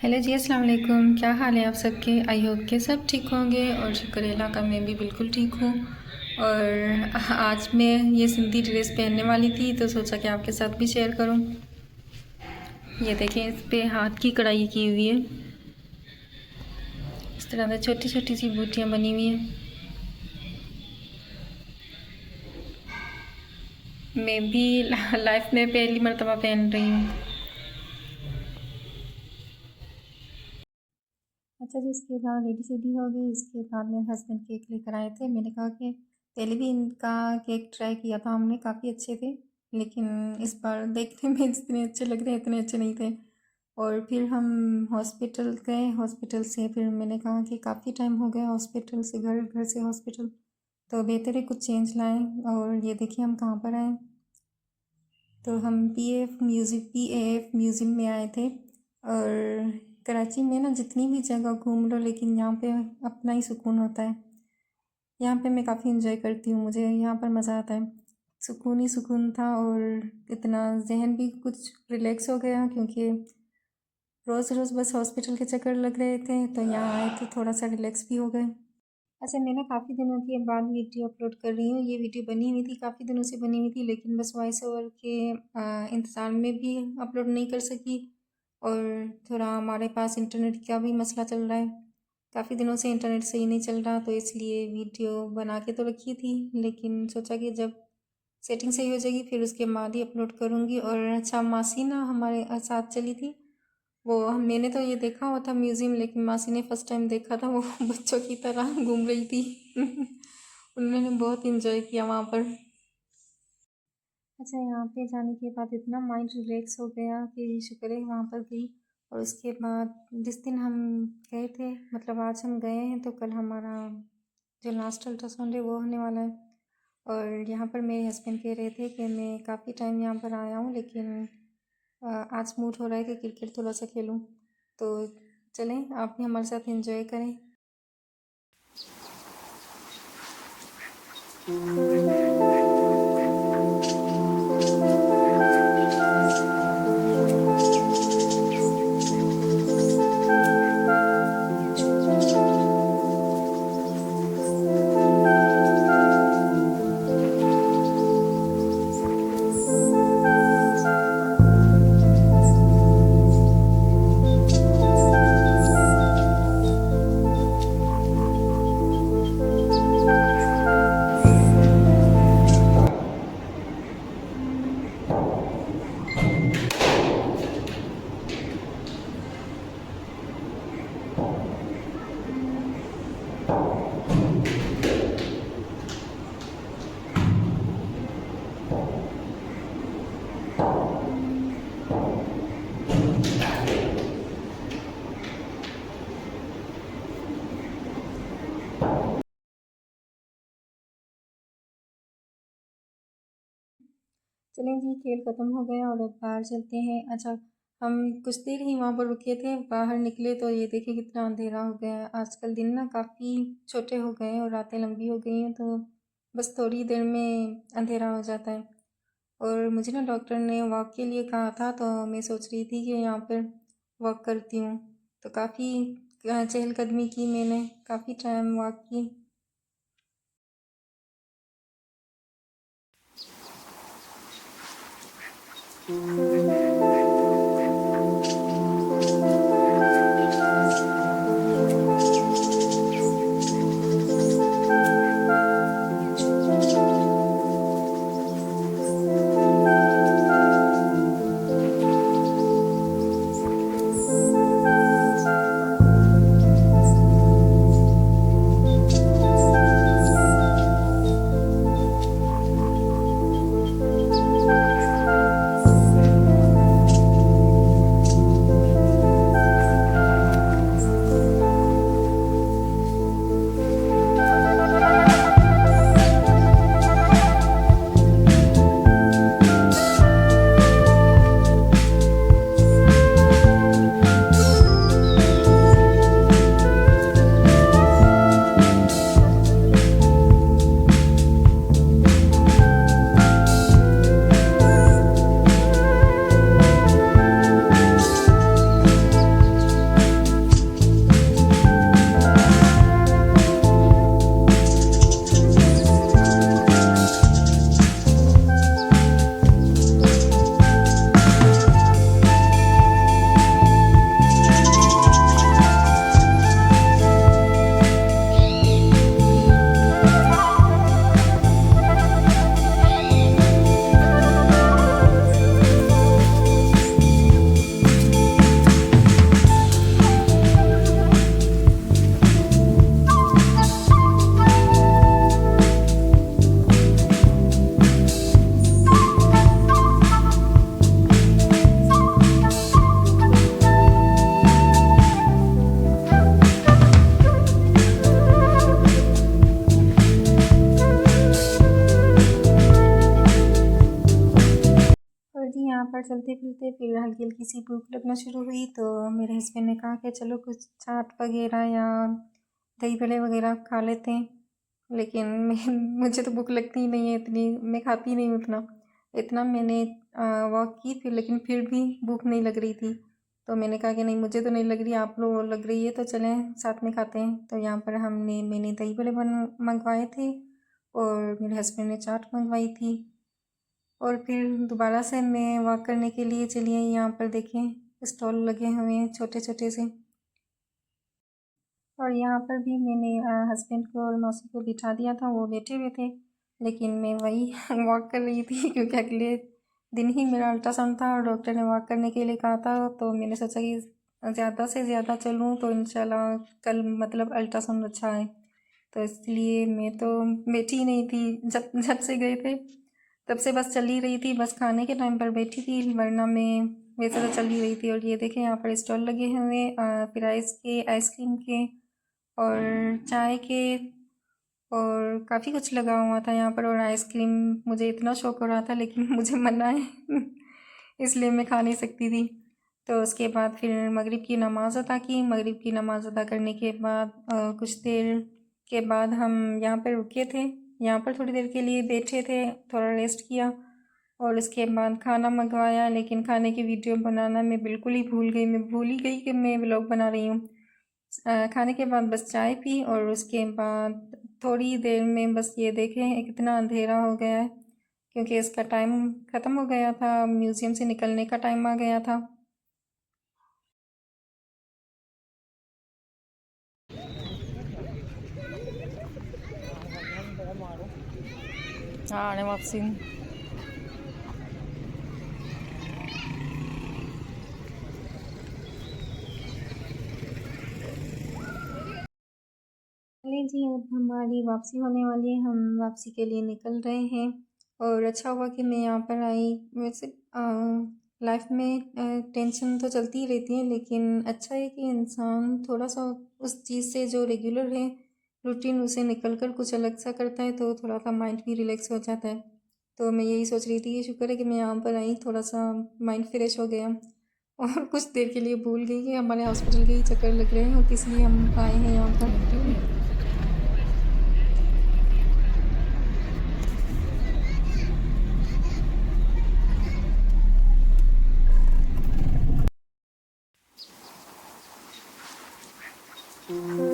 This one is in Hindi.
हेलो जी, अस्सलाम वालेकुम। क्या हाल है आप सबके? आई होप के सब ठीक होंगे और शुक्र अल्लाह का मैं भी बिल्कुल ठीक हूँ। और आज मैं ये सिंधी ड्रेस पहनने वाली थी तो सोचा कि आपके साथ भी शेयर करूँ। ये देखें, इस पे हाथ की कढ़ाई की हुई है। इस तरह से छोटी छोटी सी बूटियाँ बनी हुई हैं। मैं भी लाइफ में पहली मर्तबा पहन रही हूँ। अच्छा जी, इसके बाद रेडी सीडी हो गई। इसके बाद मेरे हस्बैंड केक लेकर आए थे। मैंने कहा कि पहले भी इनका केक ट्राई किया था हमने, काफ़ी अच्छे थे, लेकिन इस बार देखने में जितने अच्छे लग रहे हैं इतने अच्छे नहीं थे। और फिर हम हॉस्पिटल गए। हॉस्पिटल से फिर मैंने कहा कि काफ़ी टाइम हो गया हॉस्पिटल से घर, घर से हॉस्पिटल, तो बेहतर है कुछ चेंज लाएं। और ये देखिए हम कहाँ पर आए। तो हम पीएएफ म्यूज़ियम में आए थे। और कराची में ना जितनी भी जगह घूम लो, लेकिन यहाँ पे अपना ही सुकून होता है। यहाँ पे मैं काफ़ी इंजॉय करती हूँ, मुझे यहाँ पर मज़ा आता है। सुकून ही सुकून था और इतना जहन भी कुछ रिलैक्स हो गया, क्योंकि रोज़ रोज़ बस हॉस्पिटल के चक्कर लग रहे थे, तो यहाँ आए तो थोड़ा सा रिलैक्स भी हो गए। अच्छा, मैं ना काफ़ी दिनों के बाद वीडियो अपलोड कर रही हूँ। ये वीडियो बनी हुई थी, काफ़ी दिनों से बनी हुई थी, लेकिन बस वॉइस ओवर के इंतज़ार में भी अपलोड नहीं कर सकी। और थोड़ा हमारे पास इंटरनेट का भी मसला चल रहा है। काफ़ी दिनों से इंटरनेट सही नहीं चल रहा, तो इसलिए वीडियो बना के तो रखी थी, लेकिन सोचा कि जब सेटिंग सही हो जाएगी फिर उसके बाद ही अपलोड करूँगी। और अच्छा, मासी ना हमारे साथ चली थी। वो मैंने तो ये देखा हुआ था म्यूज़ियम, लेकिन मासी ने फ़र्स्ट टाइम देखा था। वो बच्चों की तरह घूम रही थी। उन्होंने बहुत इंजॉय किया वहाँ पर। अच्छा, यहाँ पे जाने के बाद इतना माइंड रिलैक्स हो गया कि शुक्र है वहाँ पर गई। और उसके बाद जिस दिन हम गए थे, मतलब आज हम गए हैं, तो कल हमारा जो लास्ट अल्ट्रासाउंड है वो होने वाला है। और यहाँ पर मेरे हस्बैंड कह रहे थे कि मैं काफ़ी टाइम यहाँ पर आया हूँ, लेकिन आज मूड हो रहा है कि क्रिकेट थोड़ा सा खेलूँ। तो चलें, आप भी हमारे साथ एंजॉय करें। चलें जी, खेल ख़त्म हो गया और अब बाहर चलते हैं। अच्छा, हम कुछ देर ही वहाँ पर रुके थे, बाहर निकले तो ये देखिए कितना अंधेरा हो गया है। आजकल दिन ना काफ़ी छोटे हो गए हैं और रातें लंबी हो गई हैं, तो बस थोड़ी देर में अंधेरा हो जाता है। और मुझे ना डॉक्टर ने वॉक के लिए कहा था, तो मैं सोच रही थी कि यहाँ पर वॉक करती हूँ। तो काफ़ी चहलकदमी की मैंने, काफ़ी टाइम वॉक की। चलते फिरते फिर हल्की हल्की सी भूख लगना शुरू हुई, तो मेरे हस्बैंड ने कहा कि चलो कुछ चाट वगैरह या दही बड़े वगैरह खा लेते हैं। लेकिन मुझे तो भूख लगती ही नहीं है इतनी, मैं खाती नहीं हूँ उतना। इतना मैंने वॉक की फिर, लेकिन फिर भी भूख नहीं लग रही थी। तो मैंने कहा कि नहीं, मुझे तो नहीं लग रही, आप लोग लग रही है तो चलें साथ में खाते हैं। तो यहाँ पर मैंने दही बड़े मंगवाए थे और मेरे हस्बैंड ने चाट मंगवाई थी। और फिर दोबारा से मैं वॉक करने के लिए चली आई। यहाँ पर देखें स्टॉल लगे हुए हैं छोटे छोटे से। और यहाँ पर भी मैंने हस्बैंड को और मौसी को बिठा दिया था, वो बैठे हुए थे, लेकिन मैं वही वॉक कर रही थी क्योंकि अगले दिन ही मेरा अल्ट्रासाउंड था और डॉक्टर ने वॉक करने के लिए कहा था। तो मैंने सोचा कि ज़्यादा से ज़्यादा चलूँ तो इंशाल्लाह कल मतलब अल्ट्रासाउंड अच्छा आए। तो इसलिए मैं तो बैठी ही नहीं थी, जब से गए थे तब से बस चल ही रही थी, बस खाने के टाइम पर बैठी थी, वरना मैं वैसे तो चल ही रही थी। और ये देखें यहाँ पर स्टॉल लगे हुए फिर आइसक्रीम के और चाय के और काफ़ी कुछ लगा हुआ था यहाँ पर। और आइसक्रीम मुझे इतना शौक हो रहा था, लेकिन मुझे मना है इसलिए मैं खा नहीं सकती थी। तो उसके बाद फिर मगरिब की नमाज़ अदा की। मगरिब की नमाज़ अदा करने के बाद कुछ देर के बाद हम यहाँ पर रुके थे, यहाँ पर थोड़ी देर के लिए बैठे थे, थोड़ा रेस्ट किया और उसके बाद खाना मंगवाया। लेकिन खाने की वीडियो बनाना मैं बिल्कुल ही भूल गई, मैं भूल ही गई कि मैं व्लॉग बना रही हूँ। खाने के बाद बस चाय पी और उसके बाद थोड़ी देर में बस ये देखें कितना अंधेरा हो गया है, क्योंकि इसका टाइम ख़त्म हो गया था, म्यूज़ियम से निकलने का टाइम आ गया था। आने वापसी चलिए जी, अब हमारी वापसी होने वाली है, हम वापसी के लिए निकल रहे हैं। और अच्छा हुआ कि मैं यहाँ पर आई। वैसे लाइफ में टेंशन तो चलती ही रहती है, लेकिन अच्छा है कि इंसान थोड़ा सा उस चीज़ से जो रेगुलर है रूटीन उसे निकल कर कुछ अलग सा करता है, तो थोड़ा सा माइंड भी रिलैक्स हो जाता है। तो मैं यही सोच रही थी कि शुक्र है कि मैं यहाँ पर आई, थोड़ा सा माइंड फ्रेश हो गया। और कुछ देर के लिए भूल गई कि हमारे हॉस्पिटल के ही चक्कर लग रहे हैं और किस लिए हम आए हैं यहाँ पर। तो